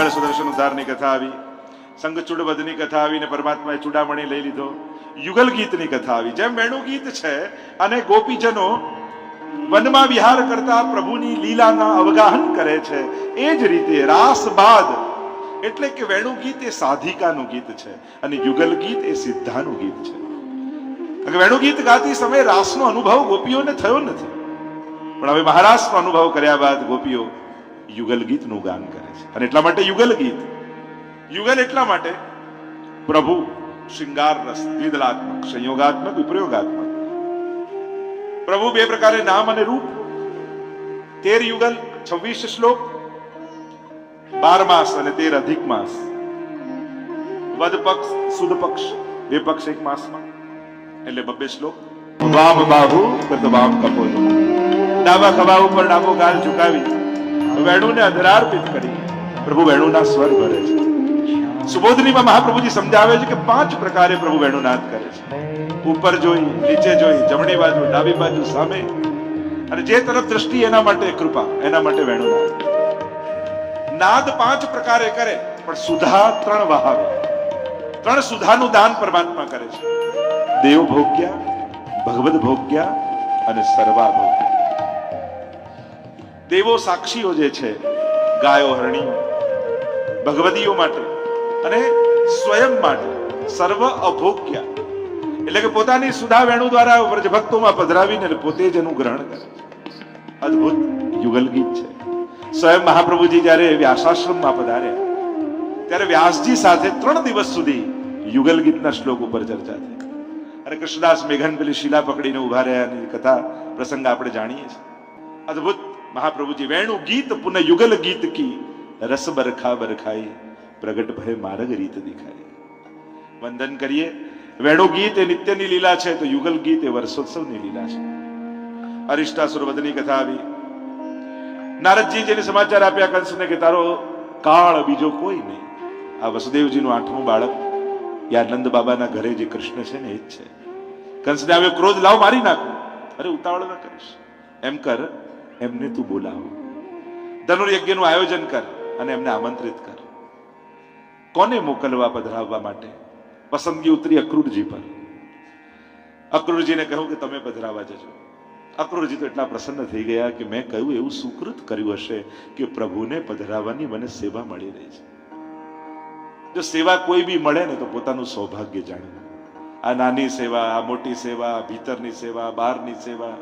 આગળ સુદર્શન ઉદ્ધારની કથા આવી, સંઘચૂડ વધની કથા આવી ને પરમાત્માએ ચૂડામણી લઈ લીધો. યુગલ ગીતની કથા આવી. જેમ વેણુ ગીત છે અને ગોપીજનો વનમાં વિહાર કરતા પ્રભુની લીલાના અવગાહન કરે છે, એ જ રીતે રાસ બાદ એટલે કે વેણુ ગીત એ સાધિકાનું ગીત છે અને યુગલ ગીત એ સિદ્ધાનું ગીત છે. વેણુ ગીત ગાતી સમયે રાસનો અનુભવ ગોપીઓને થયો નથી, પણ હવે મહારાસનો અનુભવ કર્યા બાદ ગોપીઓ યુગલ ગીતનું ગાન કરે છે. અને એટલા માટે યુગલ ગીત, યુગલ એટલા માટે પ્રભુ શૃંગાર રસ, દ્વિદલાત્મક, સંયોગાત્મક, વિપ્રયોગાત્મક. પ્રભુ બે પ્રકારે નામ અને રૂપ. 13 યુગલ, 26 શ્લોક, 12 માસ અને 13 અધિક માસ. વદ પક્ષ, સુદ પક્ષ, બે પક્ષ એક માસમાં, એટલે 2 શ્લોક. વામ બાહુ વામ કપોલ, ડાબા ખભા ઉપર ડાબો ગાલ ઝુકાવી વેણુને અધરાર્પિત કરી પ્રભુ વેણુના સ્વર ભરે છે. સુબોધનીમાં મહાપ્રભુજી સમજાવે છે કે 5 પ્રકારે પ્રભુ વેણુનાદ કરે છે. ઉપર જોઈ, નીચે જોઈ, જમણી બાજુ, ડાબી બાજુ, સામે, અને જે તરફ દ્રષ્ટિ એના માટે કૃપા, એના માટે વેણુનાદ. નાદ 5 પ્રકારે કરે, પણ સુધા 3 વહાવે. 3 સુધાનું દાન પરમાત્મા કરે છે. દેવ ભોગ્યા, ભગવદ ભોગ્યા અને સર્વા ભોગ્યા. દેવો સાક્ષીઓ જે છે, ગાયો, હરણીઓ, ભગવદીઓ માટે અને સ્વયં માટે સર્વ અભોગ્યા, એટલે કે પોતાની સુધા વેણુ દ્વારા વ્રજ ભક્તોમાં પધરાવીને પોતે જ એનું ગ્રહણ કરે છે. અદ્ભુત યુગલ ગીત છે. સ્વયં મહાપ્રભુજી જયારે વ્યાસાશ્રમમાં પધાર્યા ત્યારે વ્યાસજી સાથે 3 દિવસ સુધી યુગલ ગીતના શ્લોક ઉપર ચર્ચા થઈ. અને કૃષ્ણદાસ મેઘન પેલી શિલા પકડીને ઉભા રહ્યાની કથા પ્રસંગ આપણે જાણીએ છીએ. અદ્ભુત મહાપ્રભુજી વેણુ ગીત પુનઃ યુગલ ગીત કી રસ બરખા બરખાઈ પ્રગટ ભય માર્ગ રીત દિખાઈ. વંદન કરીએ. વેણુ ગીત એ નિત્યની લીલા છે, તો યુગલ ગીત એ વર્ષોત્સવની લીલા છે. અરિષ્ટાસુર વધની કથા આવી. નારદજી જેને સમાચાર આપ્યા કંસને કે તારો કાળ બીજો કોઈ નહીં. આ વસુદેવજીનું 8મું બાળક યા નંદ બાબાના ઘરે જે કૃષ્ણ છે ને એ જ છે. કંસને આવ્યો ક્રોધ, લાવ મારી નાખું. અરે ઉતાવળ ન કરીશ, એમ કર એમને તું બોલાવ, ધનુર્યજ્ઞનું આયોજન કર અને એમને આમંત્રિત કર. કોને મોકલવા પધરાવવા માટે? પસંદગી ઉતરી અક્રૂરજી પર. અક્રૂરજીને કહ્યું કે તમે પધરાવા જજો. અક્રૂરજી તો એટલા પ્રસન્ન થઈ ગયા કે મેં કહ્યું એવું સુકૃત કર્યું હશે કે પ્રભુને પધરાવવાની મને સેવા મળી રહી છે. જો સેવા કોઈ બી મળે ને તો પોતાનું સૌભાગ્ય જાણે. આ નાની સેવા, આ મોટી સેવા, ભીતરની સેવા, બહારની સેવા,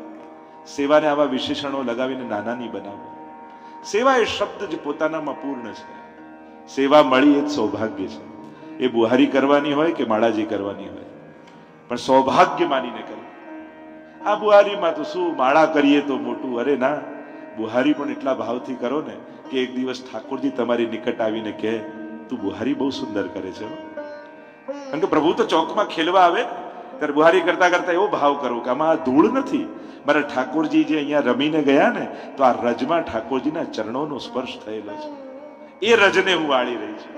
સેવાને આવા વિશેષણો લગાવીને નાનાની બનાવો. સેવા એ શબ્દ જ પોતાનામાં પૂર્ણ છે. સેવા મળી એ જ સૌભાગ્ય છે. એ બુહારી કરવાની હોય કે માળાજી કરવાની હોય, પણ સૌભાગ્ય માનીને કરવું. આ બુહારીમાં તો શું, માળા કરીએ તો મોટું. અરે ના, બુહારી પણ એટલા ભાવથી કરો ને કે એક દિવસ ઠાકોરજી તમારી નિકટ આવીને કહે તું બુહારી બહુ સુંદર કરે છે. કારણ કે પ્રભુ તો ચોકમાં ખેલવા આવે ત્યારે બુહારી કરતા કરતા એવો ભાવ કરો કે આમાં ધૂળ નથી, મારા ઠાકોરજી જે અહીંયા રમીને ગયા ને તો આ રજમાં ઠાકોરજીના ચરણોનો સ્પર્શ થયેલો છે, એ રજને હું વાળી રહી છું.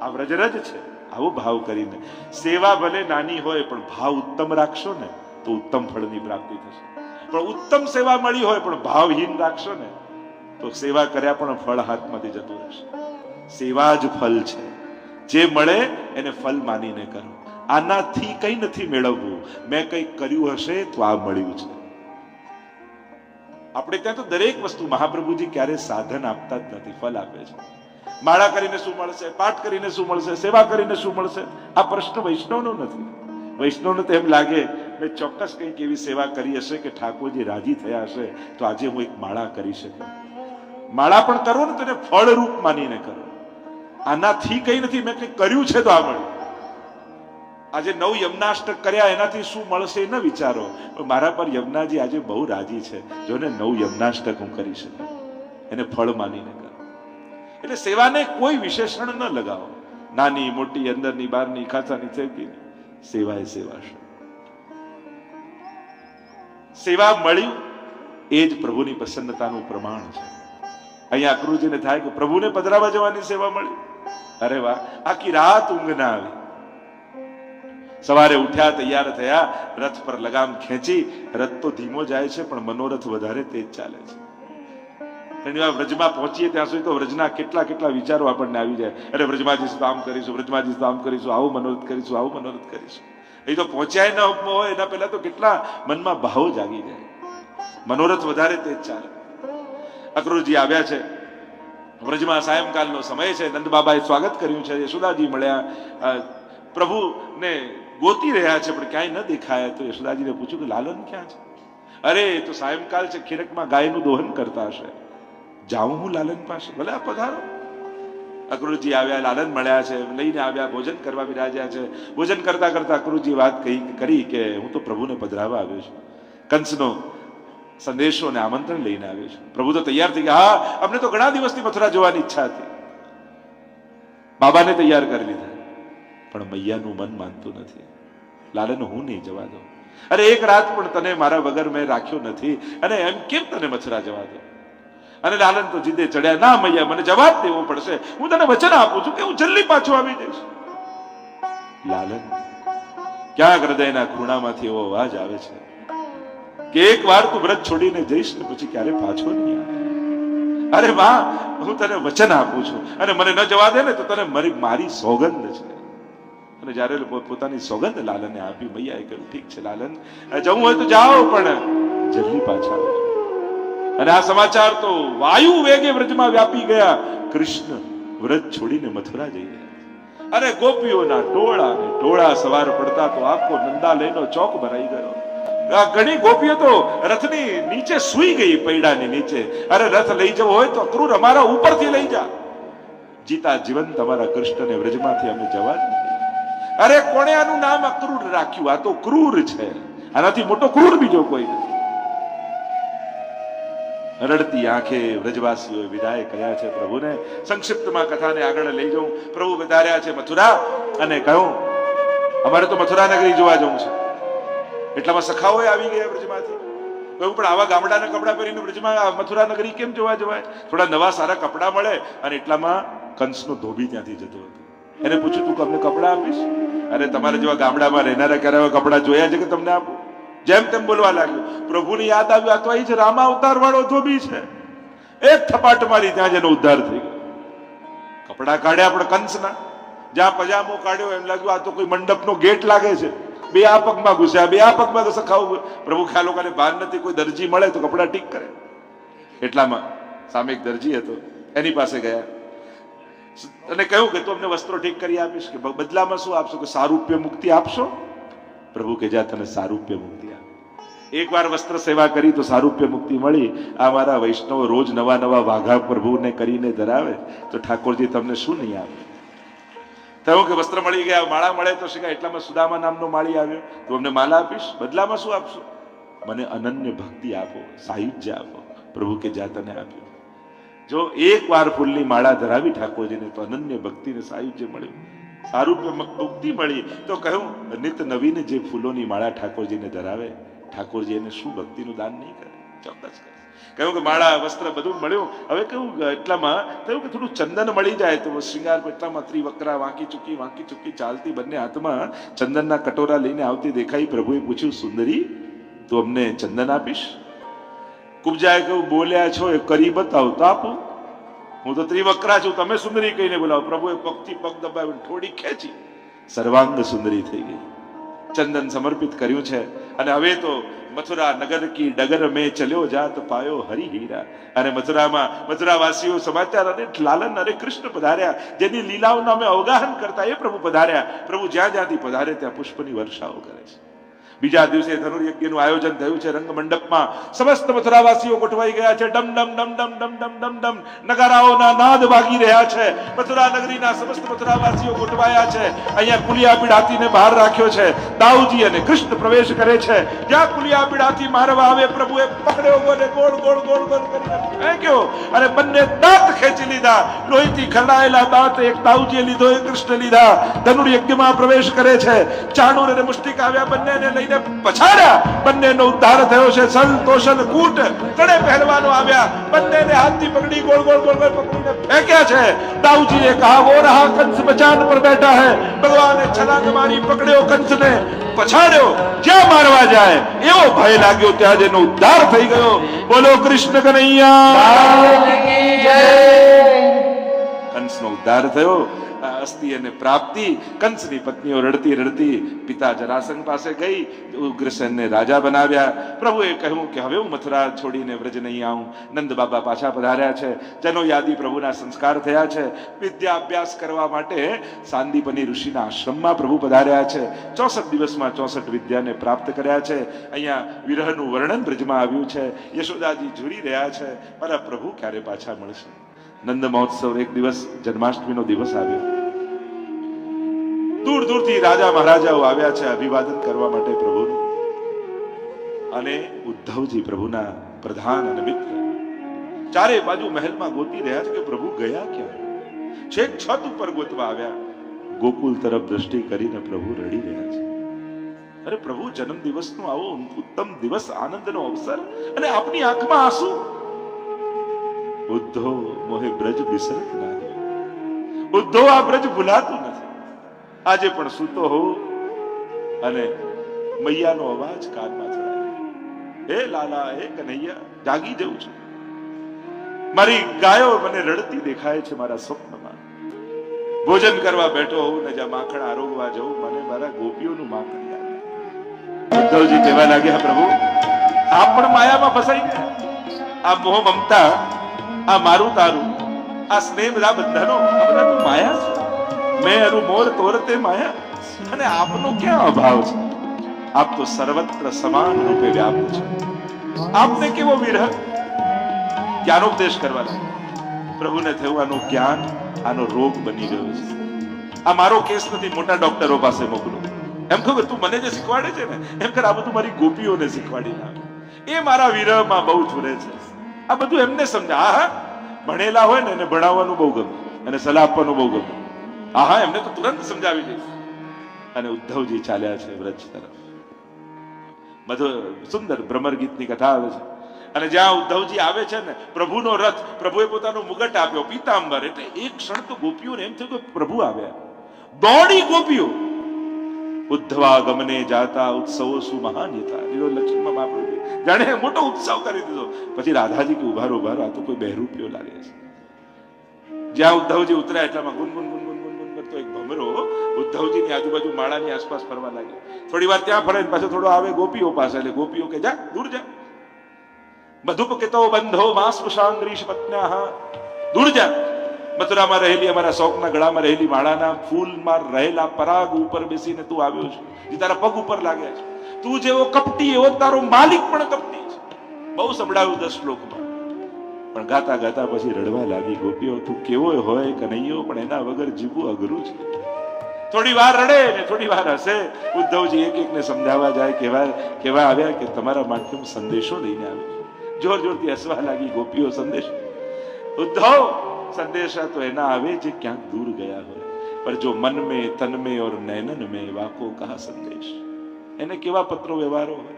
આ વ્રજરજ છે. આવો ભાવ કરીને સેવા ભલે નાની હોય પણ ભાવ ઉત્તમ રાખશો ને તો ઉત્તમ ફળની પ્રાપ્તિ થશે. પણ ઉત્તમ સેવા મળી હોય પણ ભાવહીન રાખશો ને તો સેવા કર્યા પણ ફળ હાથમાંથી જતું રહેશે. સેવા જ ફલ છે. જે મળે એને ફલ માનીને કરો. આનાથી કઈ નથી મેળવવું. મેં કઈ કર્યું હશે તો આ મળ્યું છે. આપણે ત્યાં તો દરેક વસ્તુ મહાપ્રભુજી ક્યારે સાધન આપતા જ નથી, ફલ આપે છે. માળા કરીને શું મળશે, પાઠ કરીને શું મળશે, સેવા કરીને શું મળશે, આ પ્રશ્ન વૈષ્ણવનો નથી. વૈષ્ણવને તો એમ લાગે મેં ચોક્કસ કંઈક એવી સેવા કરી હશે કે ઠાકોરજી રાજી થયા હશે તો આજે હું એક માળા કરી શકું. માળા પણ કરો ને તો એને ફળરૂપ માનીને કરો. આનાથી કઈ નથી, મેં કંઈક કર્યું છે તો આ મળ્યું. આજે 9 યમનાષ્ટક કર્યા એનાથી શું મળશે એ ન વિચારો, પણ મારા પર યમુનાજી આજે બહુ રાજી છે, જો ને 9 યમનાષ્ટક હું કરી શકું, એને ફળ માનીને કરો. એટલે સેવાને કોઈ વિશેષણ ન લગાવો. નાની મોટી, અંદરની બહારની, ખાચાની ચેકીની, સેવા એ સેવા છે. સેવા મળ્યું એ જ પ્રભુની પ્રસન્નતાનું પ્રમાણ છે. અહીંયા અક્રૂરજીને થાય કે પ્રભુને પધરાવા જવાની સેવા મળી. અરે વાહ, આખી રાત ઊંઘ ના આવી. સવારે ઉઠ્યા, તૈયાર થયા, રથ પર લગામ ખેંચી. રથ તો ધીમો જાય છે પણ મનોરથ વધારે તેજ ચાલે છે. ઘણી વાર વ્રજમાં પહોંચીએ ત્યાં સુધી તો વ્રજના કેટલા કેટલા વિચારો આપણને આવી જાય. અરે વ્રજમાં જઈશું તો આમ કરીશું, વ્રજમાં જઈશું તો આમ કરીશું, આવું મનોરથ કરીશું, આવું મનોરથ કરીશું. એ તો પહોંચ્યા ન હોય એના પહેલા તો કેટલા મનમાં ભાવો જાગી જાય. મનોરથ વધારે તે જ ચાલે. અક્રૂરજી આવ્યા છે વ્રજમાં, સાયંકાલનો સમય છે, નંદ બાબાએ સ્વાગત કર્યું છે, યશોદાજી મળ્યા, પ્રભુને ગોતી રહ્યા છે પણ ક્યાંય ન દેખાયા. તો યશોદાજીને પૂછ્યું કે લાલન ક્યાં છે? અરે એ તો સાયંકાલ છે, ખીરકમાં ગાયનું દોહન કરતા હશે, જાઉં હું લાલન પાસે? ભલે આ પધારો. અક્રૂરજી આવ્યા, લાલન મળ્યા છે, લઈને આવ્યા, ભોજન કરવા બિરાજ્યા છે. ભોજન કરતા કરતા અક્રૂરજી વાત કરી કે હું તો પ્રભુને પધરાવવા આવ્યો છું, કંસનો સંદેશો અને આમંત્રણ લઈને આવ્યો છું. પ્રભુ તો તૈયાર થઈ ગયા. હા, અમને તો ઘણા દિવસથી મથુરા જોવાની ઈચ્છા હતી. બાબાને તૈયાર કરી લીધા, પણ મૈયાનું મન માનતું નથી. લાલન હું નહીં જવા દઉં. અરે એક રાત પણ તને મારા વગર મેં રાખ્યો નથી અને એમ કેમ તને મથુરા જવા દઉં? અને લાલન તો જીદે ચડ્યા, ના મૈયા મને જવાબ દેવો પડશે, હું તને વચન આપું છું કે હું જલ્દી પાછો આવી જઈશ. લાલન, ક્યાંક હૃદયના ખૂણામાંથી એવો અવાજ આવે છે કે એક વાર તું વ્રત છોડીને જઈશ ને પછી ક્યારે પાછો નહીં આવે. અરે માં, હું તને વચન આપું છું અને મને ન જવા દે ને તો તને મારી સોગંદ છે. અને જયારે પોતાની સોગંદ લાલને આપી, મૈયાએ કહ્યું ઠીક છે લાલન, જવું હોય તો જાઓ પણ જલ્દી પાછા આવજો. અને આ સમાચાર તો વાયુ વેગે વ્રજમાં વ્યાપી ગયા. કૃષ્ણ વ્રત છોડીને મથુરા જઈ રહ્યા. અરે ગોપીઓના ટોળા ને ટોળા સવાર પડતા તો આખો નંદાલયનો ચોક ભરાઈ ગયો. ઘણી ગોપીઓ તો રથની નીચે સૂઈ ગઈ, પૈડાની નીચે. અરે રથ લઈ જવો હોય તો અક્રૂર અમારા ઉપરથી લઈ જા, જીતા જીવન તમારા કૃષ્ણને વ્રજમાંથી અમે જવા જ નથી. અરે કોણે આનું નામ અક્રૂર રાખ્યું? આ તો ક્રૂર છે, આનાથી મોટો ક્રૂર બીજો કોઈ નથી. રડતી આંખે વ્રજવાસીઓએ વિદાય કર્યા છે પ્રભુને. સંક્ષિપ્તમાં કથાને આગળ લઈ જાઉં. પ્રભુ વધાર્યા છે મથુરા અને કહ્યું અમારે તો મથુરા નગરી જોવા જવું છે. એટલામાં સખાઓએ આવી ગયા વ્રજમાંથી. કહ્યું પણ આવા ગામડાના કપડા પહેરીને વ્રજમાં મથુરા નગરી કેમ જોવા જવાય? થોડા નવા સારા કપડા મળે. અને એટલામાં કંસનો ધોબી ત્યાંથી જતો હતો. એને પૂછ્યું તું અમને કપડા આપીશ? અરે તમારે જેવા ગામડામાં રહેનારા ક્યારે કપડા જોયા છે કે તમને આપું? જેમ તેમ બોલવા લાગ્યો. પ્રભુની યાદ આવ્યું, આ તો અહીં છે રામા અવતાર વાળો ધોબી છે. એક થપાટ મારી ત્યાં જેનો ઉદ્ધાર થઈ ગયો. કપડા કાઢ્યા પણ કંસના. જ્યાં પજામો કાઢ્યો એમ લાગ્યું આ તો કોઈ મંડપનો ગેટ લાગે છે. બે આ પગમાં ઘુસ્યા, બે આ પગમાં સખાવું. પ્રભુ ખ્યાલ લોકોને ભાન નથી, કોઈ દરજી મળે તો કપડા ઠીક કરે. એટલામાં સામે એક દરજી હતો, એની પાસે ગયા અને કહ્યું કે તું અમને વસ્ત્રો ઠીક કરી આપીશ? કે બદલામાં શું આપશો? કે સારૂપ્ય મુક્તિ આપશો? પ્રભુ કે જા તને સારૂપ્ય મુક્તિ આપે. એકવાર વસ્ત્ર સેવા કરી તો સારૂપ્ય મુક્તિ મળી. આ મારા વૈષ્ણવ રોજ નવા નવા વાઘા પ્રભુને કરીને ધરાવે તો ઠાકોરજી તમને શું નહીં આપે? થયું કે વસ્ત્ર મળી ગયા, માળા મળે તો શીખાય. એટલામાં સુદામા નામનો માળી આવ્યો. તું અમને માળા આપીશ? બદલામાં શું આપશો? મને અનન્ય ભક્તિ આપો, સાયુજ્ય આપો. પ્રભુ કે જા તને આપ્યું. જો એક વાર ફૂલની માળા ધરાવી ઠાકોરજીને તો અનન્ય ભક્તિને સાયુજ્ય મળ્યું, સારૂપ્ય મુક્તિ મળી. તો કહ્યું નિત નવીન જે ફૂલોની માળા ઠાકોરજીને ધરાવે, ઠાકોરજી એને શું ભક્તિનું દાન નહીં કરે? ચોક્કસ કરે. કહ્યું કે માળા વસ્ત્ર બધું મળ્યું. હવે કહ્યું એટલામાં થયું કે થોડું ચંદન મળી જાય તો શ્રૃંગાર. એટલામાં ત્રિવક્રા વાંકી ચૂકી ચાલતી, બંને હાથમાં ચંદનના કટોરા લઈને આવતી દેખાઈ. પ્રભુએ પૂછ્યું સુંદરી તું અમને ચંદન આપીશ? કુબજાએ કહ્યું બોલ્યા છો એ કરી બતાવો તો આપું. હું તો ત્રિવક્રા છું, તમે સુંદરી કહીને બોલાવો. પ્રભુએ પગથી પગ દબાવી થોડી ખેંચી, સર્વાંગ સુંદરી થઈ ગઈ. ચંદન સમર્પિત કર્યું છે. અને હવે તો મથુરા નગર કી ડગર મેં ચલ્યો જાત પાયો હરિ હીરા. અને મથુરાવાસીઓ સમાચાર અને લાલન અરે કૃષ્ણ પધાર્યા. જેની લીલાઓનું અમે અવગાહન કરતા એ પ્રભુ પધાર્યા. પ્રભુ જ્યાં જ્યાંથી પધારે ત્યાં પુષ્પની વર્ષાઓ કરે છે. બીજા દિવસે ધનુર્યજ્ઞનું આયોજન થયું છે રંગ મંડપમાં. સમસ્ત મથુરાવાસીઓ ગોઠવાઈ ગયા છે. ડમ ડમ ડમ ડમ ડમ ડમ ડમ ડમ નગારાઓના નાદ વાગી રહ્યા છે. મથુરા નગરીના સમસ્ત મથુરાવાસીઓ ગોઠવાયા છે. અહીંયા કુલિયાપીડ હાથીને બહાર રાખ્યો છે. દાઉજી અને કૃષ્ણ પ્રવેશ કરે છે. જ્યાં કુલિયાપીડ હાથી મારવા આવે પ્રભુએ પકડ્યો અને ગોળ ગોળ ગોળ ગોળ કરીને ફેંક્યો અને બંને દાંત ખેંચી લીધા. લોહીથી ખરડાયેલા દાંત એક દાઉજીએ લીધો, એક કૃષ્ણ લીધા. ધનુર્યજ્ઞમાં પ્રવેશ કરે છે. ચાણુર અને મુષ્ટિક આવ્યા, બંનેને લઈને પકડીને પછાડ્યા. બંનેનો ઉદ્ધાર થયો છે. સલ તોષલ કૂટ ત્રણે પહેલવાનો આવ્યા. બંનેને હાથથી પકડી ગોળ ગોળ ગોળ ગોળ પકડીને ફેંક્યા છે. દાઉજીએ કહા વો રહા કંસ બચાન પર બેઠા હૈ. ભગવાને છલાંગ મારી પકડ્યો કંસને, પછાડ્યો. જ્યાં મારવા જાય એવો ભય લાગ્યો ત્યાં જેનો ઉદ્ધાર થઈ ગયો. બોલો કૃષ્ણ કનૈયા. કંસનો ઉદ્ધાર થયો. અસ્તિ અને પ્રાપ્તિ. કંસની પત્નીઓ રડતી રડતી પિતા જરાસંઘ પાસે ગઈ. ઉગ્રસેનને રાજા બનાવ્યા. પ્રભુએ કહ્યું કે હવે હું મથુરા છોડીને વ્રજ નહીં આવું. નંદ બાબા પાછા પધાર્યા છે. જનો યાદી પ્રભુના સંસ્કાર થયા છે. વિદ્યા અભ્યાસ કરવા માટે સાંદીપની ઋષિના આશ્રમમાં પ્રભુ પધાર્યા છે. 64 દિવસમાં 64 વિદ્યાને પ્રાપ્ત કર્યા છે. અહીંયા વિરહનું વર્ણન બ્રજમાં આવ્યું છે. યશોદાજી ઝૂરી રહ્યા છે, મારા પ્રભુ ક્યારે પાછા મળશે. નંદ મહોત્સવ એક દિવસ જન્માષ્ટમીનો દિવસ આવ્યો. દૂર દૂરથી રાજા મહારાજાઓ આવ્યા છે અભિવાદન કરવા માટે પ્રભુનું. અને ઉદ્ધવજી પ્રભુના પ્રધાન અને મિત્ર ચારે બાજુ મહેલમાં ગોતી રહ્યા છે કે પ્રભુ ગયા ક્યાં. છેક છત ઉપર ગોતવા આવ્યા. ગોકુલ તરફ દ્રષ્ટિ કરીને પ્રભુ રડી રહ્યા છે. અરે પ્રભુ, જન્મ દિવસનો આવો ઉત્તમ દિવસ, આનંદનો અવસર, અને આપની આંખમાં આંસુ. ઉદ્ધવ મોહે બ્રજ વિસરત ના. ઉદ્ધવ આ બ્રજ ભૂલાતું નથી. આજે પણ સૂતો હોઉં અને મૈયાનો અવાજ કાનમાં ચડાય, હે લાલા, હે કનૈયા, જાગી જઉં છું. મારી ગાયો મને રડતી દેખાય છે મારા સ્વપ્નમાં. ભોજન કરવા બેઠો હોઉં ને જ્યાં માખણ આરોગવા જઉં, મને મારા ગોપીઓનું માખણ યાદ આવે. ઉદ્ધવજી કહેવા લાગ્યા, પ્રભુ આપ પણ માયામાં ફસાઈ ગયા. આ મોહ મમતા, આ મારું તારું, આ સ્નેહ બધા બંધનો, આ બધા તો માયા છે. મેં અરુ મોર તોરતે માયા. અને આપનો ક્યાં અભાવ છે? આપ તો સર્વત્ર સમાન રૂપે વ્યાપ્ત છે. આપને કેવો વિરહ. જ્ઞાનોપદેશ કરવા લાગ્યા. પ્રભુને થયું આનું જ્ઞાન આનો રોગ બની ગયો છે. આ મારો કેસ નથી, મોટા ડોક્ટરો પાસે મોકલો. એમ કહું તું મને જે શીખવાડે છે ને એમ કર આ બધું મારી ગોપીઓને શીખવાડી નાખ. એ મારા વિરહમાં બહુ ઝૂરે છે. આ બધું એમને સમજા. હા, ભણેલા હોય ને એને ભણાવવાનું બહુ ગમે અને સલાહ આપવાનું બહુ ગમે. હા, એમને તો તુરંત સમજાવી દઈશ. અને ઉદ્ધવજી ચાલ્યા છે વ્રજ તરફ. સુંદર ભ્રમર ગીતની કથા આવે છે. અને જ્યાં ઉદ્ધવજી આવે છે ને, પ્રભુનો રથ, પ્રભુએ પોતાનો મુગટ આપ્યો, પીતાંબર. એટલે એક ક્ષણ તો ગોપીઓને એમ થયું કે પ્રભુ આવ્યા. દોડી ગોપીઓ. ઉદ્ધવા ગમને જાતા ઉત્સવો સુ મહાન્યતા. લક્ષ્મણ બાપુ જાણે મોટો ઉત્સવ કરી દીધો. પછી રાધાજી કે ઉભારો ઉભારો, આ તો કોઈ બહેરૂપિયો લાગે છે. જ્યાં ઉદ્ધવજી ઉતર્યા એટલામાં ગુનગુન ગુનગુન ગુનગુન કરતો એક ભમરો ઉદ્ધવજીની આજુબાજુ માળાની આસપાસ ફરવા લાગ્યો. થોડી વાર ત્યાં ફરે, પાછો થોડો આવે ગોપીઓ પાસે. એટલે ગોપીઓ કે જા, દૂર જા. મધુપકેતો બંધો માસ્પશાંગ્રીશ પત્ન્યાહ, દૂર જા. મથુરામાં રહેલી, અમારા શોકના ગળામાં રહેલી માળાના ફૂલમાં રહેલા પરાગ ઉપર બેસીને તું આવ્યો છે, જે તારા પગ ઉપર લાગ્યા છે. તું જેવો કપટી એવો તારો માલિક પણ કપટી છે. બહુ સંભળાવ્યું 10 શ્લોકમાં. પણ ગાતા ગાતા પછી રડવા લાગી ગોપીઓ. તું કેવો હોય કનૈયો, પણ એના વગર જીવવું અઘરું છે. થોડી વાર રડે ને થોડી વાર હસે. ઉદ્ધવજી એક એકને સમજાવવા જાય. કેવા આવ્યા કે તમારા માટે હું સંદેશો લઈને આવ્યો. જોર જોરથી હસવા લાગી ગોપીઓ. સંદેશ ઉદ્ધવ, સંદેશા તો એના આવે જે ક્યાંક દૂર ગયા હોય, પર જો મન में तन में और नैनन में वाको कहा संदेश. એને કેવા પત્રો વ્યવહારો હોય.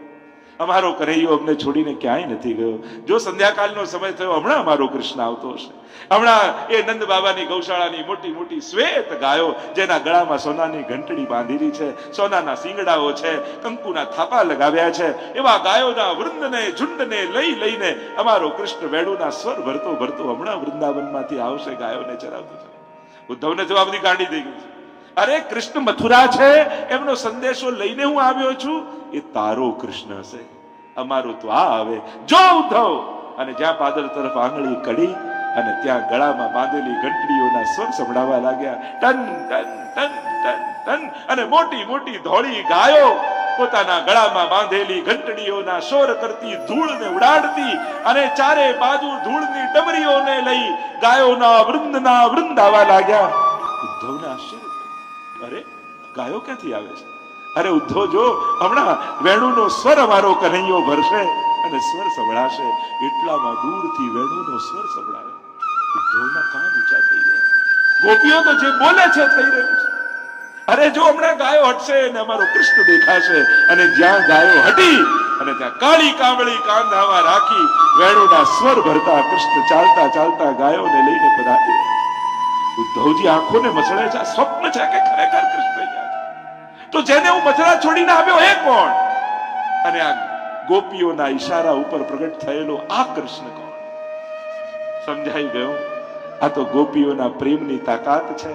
અમારો કનૈયો અમને છોડીને ક્યાંય નથી ગયો. જો સંધ્યાકાળનો સમય થયો, હમણાં અમારો કૃષ્ણ આવતો હશે. હમણાં એ નંદ બાબાની ગૌશાળાની મોટી મોટી શ્વેત ગાયો, જેના ગળામાં સોનાની ઘંટડી બાંધેલી છે, સોનાના શિંગડાઓ છે, કંકુના થાપા લગાવ્યા છે, એવા ગાયોના વૃંદને ઝુંડને લઈ લઈને અમારો કૃષ્ણ વેણુના સ્વર ભરતો ભરતો હમણાં વૃંદાવનમાંથી આવશે, ગાયોને ચરાવતો છે. ઉદ્ધવને તો આ બધી ગાંડી થઈ ગઈ છે. અરે કૃષ્ણ મથુરા છે, એમનો સંદેશો લઈને હું આવ્યો છું. એ તારો કૃષ્ણ હશે, અમારો તો આ આવે. જો ઉદ્ધવ. અને જ્યાં પાદર તરફ આંગળી કડી અને ત્યાં ગળામાં બાંધેલી ઘંટડીઓના સ્વર સંભળાવા લાગ્યા. Ton ton ton ton ton. અને મોટી મોટી ધોળી ગાયો પોતાના ગળામાં બાંધેલી ઘંટડીઓના શોર કરતી, ધૂળને ઉડાડતી, અને ચારે બાજુ ધૂળની ડમરીઓને લઈ ગાયોના વૃંદ આવવા લાગ્યા. ઉદ્ધવને આશ્ચર્ય. અરે ગાયો ક્યાંથી આવે છે? અરે ઉદ્ધવ જો, હમણાં વેણુનો સ્વર અમારો કનૈયો ભરશે અને સ્વર સંભળાશે. એટલામાં દૂરથી વેણુનો સ્વર સંભળાયો. ઉદ્ધવના કાન ઊંચા થઈ ગયા. ગોપીઓ તો જે બોલે છે થઈ રહ્યું છે. અરે જો હમણાં ગાયો હટશે ને અમારો કૃષ્ણ દેખાશે, અને જ્યાં ગાયો હટી અને ત્યાં કાળી કામળી કાંધામાં રાખી વેણુના સ્વર ભરતા કૃષ્ણ ચાલતા ચાલતા ગાયોને લઈને પધારે. ઉદ્ધવજી આંખોને મસળે છે, સ્વપ્ન છે કે ખરેખર કૃષ્ણ ગયા છે? તો જેને હું મથુરા છોડીને આવ્યો એ કોણ? અને આ ગોપીઓના ઈશારા ઉપર પ્રગટ થયેલો આ કૃષ્ણ કોણ? સમજાઈ ગયું. આ તો ગોપીઓના પ્રેમની તાકાત છે.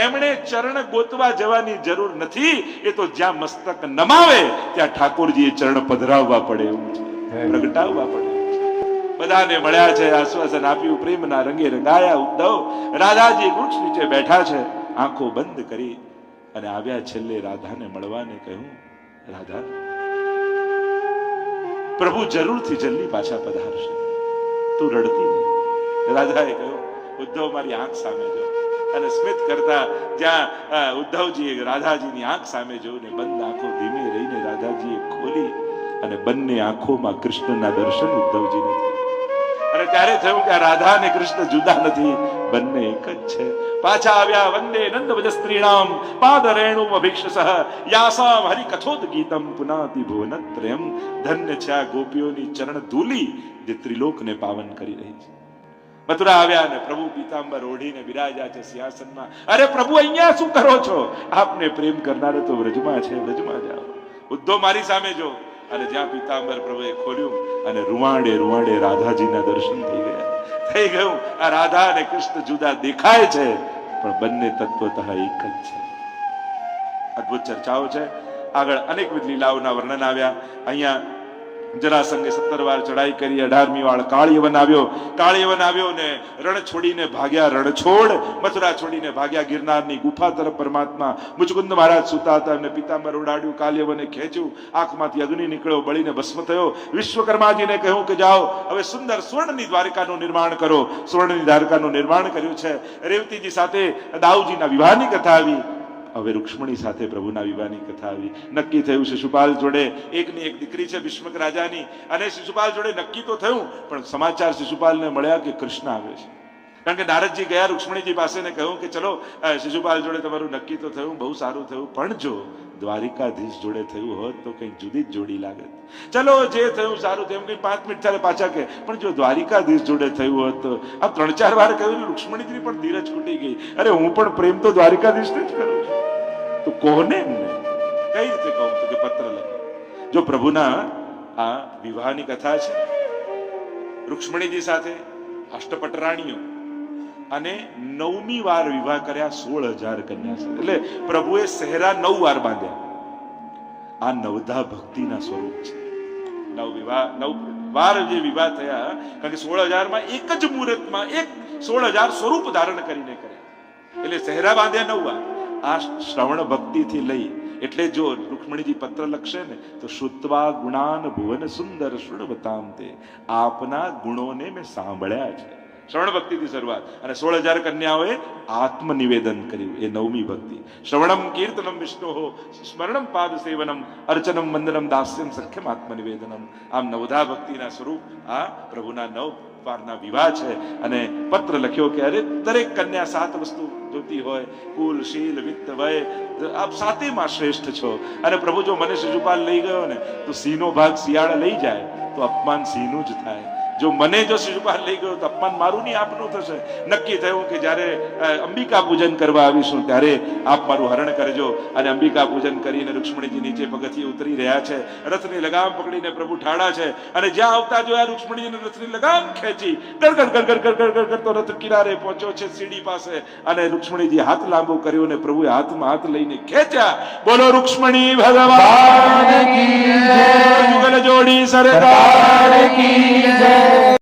એમણે ચરણ ગોતવા જવાની જરૂર નથી. એ તો જ્યાં મસ્તક નમાવે ત્યાં ઠાકોરજીએ ચરણ પધરાવવા પડે એવું છે, પ્રગટાવવા પડે. બધાને મળ્યા છે, આશ્વાસન આપ્યું, પ્રેમના રંગે રંગાયા. ઉદ્ધવ રાધાજી વૃક્ષ નીચે બેઠા છે, આંખો બંધ કરી અને આવ્યા છેલ્લે રાધાને મળવાને કહ્યું, રાધા પ્રભુ જરૂરથી જલ્દી પાછા પધારશે, તું રડતી નહીં. રાધાએ કહ્યું, ઉદ્ધવ મારી આંખ સામે જો. અને સ્મિત કરતા જ્યાં ઉદ્ધવજીએ રાધાજીની આંખ સામે જોઈને બંધ આંખો ધીમે રહીને રાધાજીએ ખોલી અને બંને આંખોમાં કૃષ્ણના દર્શન ઉદ્ધવજીને થયા. અને ત્યારે થયું કે રાધા અને કૃષ્ણ જુદા નથી, બંને એક જ છે. પાછા આવ્યા. વંદે નંદવજ સ્ત્રીણામ પાદરેણુમ અભિક્ષસઃ યાસામ હરિકથોદ ગીતમ પુનાતિ ભુવનત્રયમ. ધન્ય છે આ ગોપીઓની ચરણ ધૂલી જે ત્રિલોકને પાવન કરી રહી છે. મથુરા આવ્યા અને પ્રભુ પીતાંબર ઓઢીને બિરાજ્યા છે સિંહાસનમાં. અરે પ્રભુ અહીંયા શું કરો છો? આપને પ્રેમ કરનારે તો વ્રજમાં છે, વ્રજમાં જાઓ. ઉદ્ધવ મારી સામે જો. અને જ્યાં પીતાંબર પ્રભુએ ખોલ્યું અને રૂવાડે રૂવાડે રાધાજીના દર્શન થઈ ગયા. થઈ ગયું આ રાધા અને કૃષ્ણ જુદા દેખાય છે પણ બંને તત્વતઃ એક જ છે. અદ્ભુત ચર્ચાઓ છે. આગળ અનેકવિધ લીલાઓના વર્ણન આવ્યા. અહીંયા જરાસંઘે 17 વાર ચડાઈ કરી. 18મી વાર કાળિયવન આવ્યો ને રણ છોડીને ભાગ્યા. રણ છોડ મથુરા છોડીને ભાગ્યા. ગિરનારની ગુફા તરફ પરમાત્મા મુચકુંદ મહારાજ સુતા હતા. એમને પીતાંબર ઉડાડ્યું, કાળિયવને ખેંચ્યું, આંખમાંથી અગ્નિ નીકળ્યો, બળીને ભસ્મ થયો. વિશ્વકર્માજીને કહ્યું કે જાઓ હવે સુંદર સ્વર્ણની દ્વારિકાનું નિર્માણ કરો. સ્વર્ણની દ્વારિકાનું નિર્માણ કર્યું છે. રેવતીજી સાથે દાઉજીના વિવાહની કથા આવી. હવે રૂક્ષ્મણી સાથે પ્રભુના વિવાહની કથા આવી. નક્કી થયું શિશુપાલ જોડે એકની એક દીકરી છે ભીષ્મક રાજાની, અને શિશુપાલ જોડે નક્કી તો થયું પણ સમાચાર શિશુપાલને મળ્યા કે કૃષ્ણ આવે છે. કારણ કે નારદજી ગયા રૂક્ષ્મણીજી પાસે ને કહ્યું કે ચલો શિશુપાલ જોડે તમારું નક્કી તો થયું, બહુ સારું થયું, પણ જો દ્વારિકાધીશ જોડે થયું હોત તો કંઈક જુદી જ જોડી લાગત. ચલો જે થયું સારું થયું, કંઈ 5 મિનિટ થાય પાછા કે પણ જો દ્વારિકાધીશ જોડે થયું હોત તો. આ 3-4 વાર કહ્યું રૂક્ષ્મણીજી પણ ધીરજ ખૂટી ગઈ. અરે હું પણ પ્રેમ તો દ્વારિકાધીશને જ કરું છું, તો કોને એમને કઈ રીતે કહું? તો કે પત્ર લખી. જો પ્રભુના આ વિવાહની કથા છે રૂક્ષ્મણીજી સાથે અષ્ટપટરાણીઓ, અને 9મી વાર વિવાહ કર્યા 16,000 કન્યા સાથે. એટલે પ્રભુએ સહેરા 9 વાર બાંધ્યા. આ નવધા ભક્તિના સ્વરૂપ છે. 9 વાર જે વિવાહ થયા, કારણ કે 16,000 માં એક જ મુહૂર્તમાં 16,000 સ્વરૂપ ધારણ કરીને કર્યા. એટલે સહેરા બાંધ્યા 9 વાર. આ શ્રવણ ભક્તિથી લઈ એટલે જો રૂક્ષ્મણીજી પત્ર લખશે ને તો શ્રુત્વા ગુણાન ભુવન સુંદર શૃણવતામ તે. આપના ગુણોને મેં સાંભળ્યા છે. શ્રવણ ભક્તિથી શરૂઆત. અને 16,000 કન્યાઓએ આત્મનિવેદન કર્યું. એ 9મી ભક્તિ. શ્રવણમ કીર્તનમ વિષ્ણુ સ્મરણમ પાદ સેવનમ અર્ચનમ વંદનમ દાસ્યમ સખ્યમ આત્મનિવેદનમ. આમ નવધા ભક્તિના સ્વરૂપ આ પ્રભુના 9 વારના વિવાહ છે. અને પત્ર લખ્યો કે અરે દરેક કન્યા 7 વસ્તુ જોતી હોય, કુલ, શીલ, વિત્ત, વય, આપ 7માં શ્રેષ્ઠ છો. અને પ્રભુ જો મને શિશુપાલ લઈ ગયો ને તો સિંહનો ભાગ શિયાળા લઈ જાય તો અપમાન સિંહનું જ થાય. જો મને જો શિશુપાલ લઈ ગયો તો અપમાન મારું નહીં આપનું થશે. નક્કી થયું કે જ્યારે અંબિકા પૂજન કરવા આવીશું ત્યારે આપ મારું હરણ કરજો. અને અંબિકા પૂજન કરીને રૂક્ષ્મણીજી નીચે પગથિયે ઉતરી રહ્યા છે. રથની લગામ પકડીને પ્રભુ ઠાડા છે. અને જ્યાં આવતા જોયા રૂક્ષ્મણીજીને રથની લગામ ખેંચી ગડગડ ગડગડ ગડગડ ગડગડ તો રથ કિનારે પહોંચ્યો છે સીડી પાસે. અને રૂક્ષ્મણીજી હાથ લાંબો કર્યો અને પ્રભુએ હાથમાં હાથ લઈને ખેંચ્યા. બોલો રૂક્ષ્મણી ભગવાન કી જય. યુગલ જોડી સરદાર કી જય.